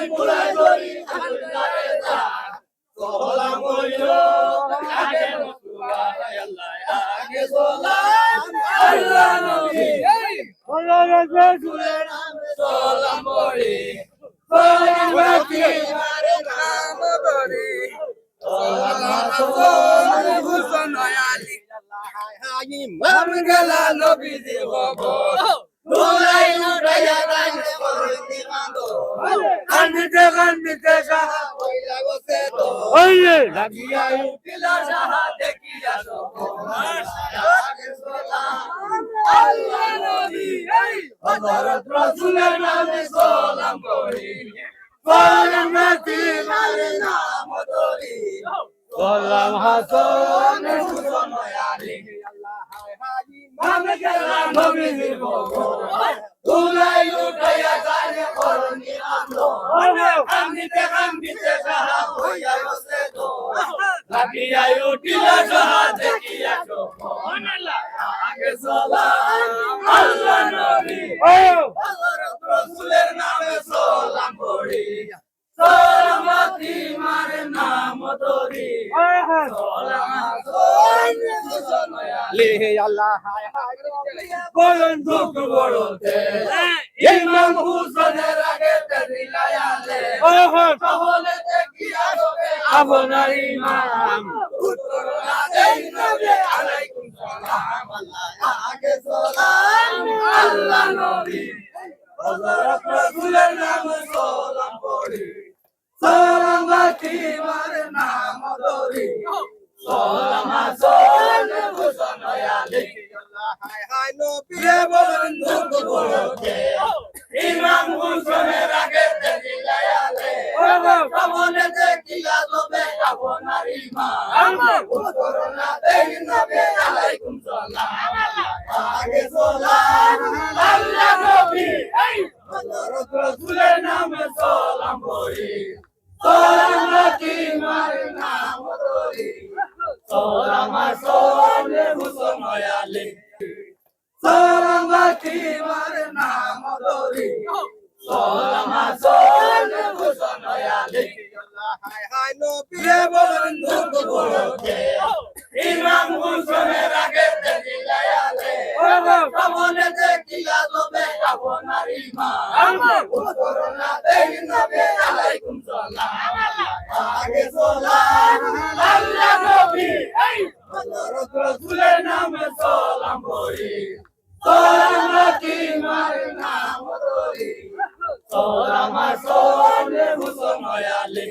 মুরাই ধরি আল্লাহরে যা সালাম হইলো আগে মুসুয়া আল্লাহ আগে সালাম আল্লাহ নবী আল্লাহ রাসূলের নামে সালাম পড়ি সালাম রাখি মারে নাম ধরি সালাম হুসেন আলী ইমাম গেলা নবীজি খবর দুলাই উঠাইয়া রাখে বরতি বাঁধো কান্দিতে সাহা কইলা গছে তো ওইরে লাগিয়া উঠিলা সাহা দেখিয়া সবার আগে সালাম আল্লাহ নবী হযরত রাসূলের নামে সালাম করি সালাম রাখি মারে নাম ধরি সালাম হাসান হুসেন আলী ইমাম গেলা নবীজি খবর দুলাই উঠাইয়া রাখে বরতি বাঁধো কান্দিতে সাহা কইলা গছে তো লাগিয়া উঠিলা সাহা দেখিয়া সবার আগে সালাম আল্লাহ নবী হযরত রাসূলের নামে সালাম পড়ি সালাম রাখি মারে নাম ধরি সালাম হাসান হুসেন আলী আল্লাহ বলেন দুঃখ বড়তে ইমাম হুসেনের আগে দিলায়ালে তাহলে দেখিয়া হবে আপনার ইমাম উত্তর না দেই নবী আলাইকুম সালাম আল্লাহ আগে সালাম আল্লাহ নবী হযরত রাসূলের নামে সালাম পড়ি সালাম রাখি মারে নাম ধরি সালাম হাসান হুসেন আলী হায় নবীরে বলেন দুঃখ বড়তে ইমাম হুসেনের আগে দিলায়ালে সামনে দেখিয়া তবে আপনার ইমাম উত্তর না দেই নবী আলাইকুম সালাম আগে সালাম আল্লাহ নবী হযরত রাসূলের নামে সালাম পড়ি সালাম রাখি মারে নাম ধরি সালাম হাসান হুসেন আলী সালাম রাখি মারে নাম ধরি সালাম হাসান হুসেন আলী হায় নবীরে বলেন দুঃখ বড়তে ইমাম হুসেনের আগে দিলায়ালে সামনে দেখিয়া তবে আপনার ইমাম উত্তর না দেই নবী আলাইকুম সালাম আগে সালাম আল্লাহ নবী হযরত রাসূলের নামে সালাম পড়ি সালাম রাখি মারে নাম ধরি সালাম হাসান হুসেন আলী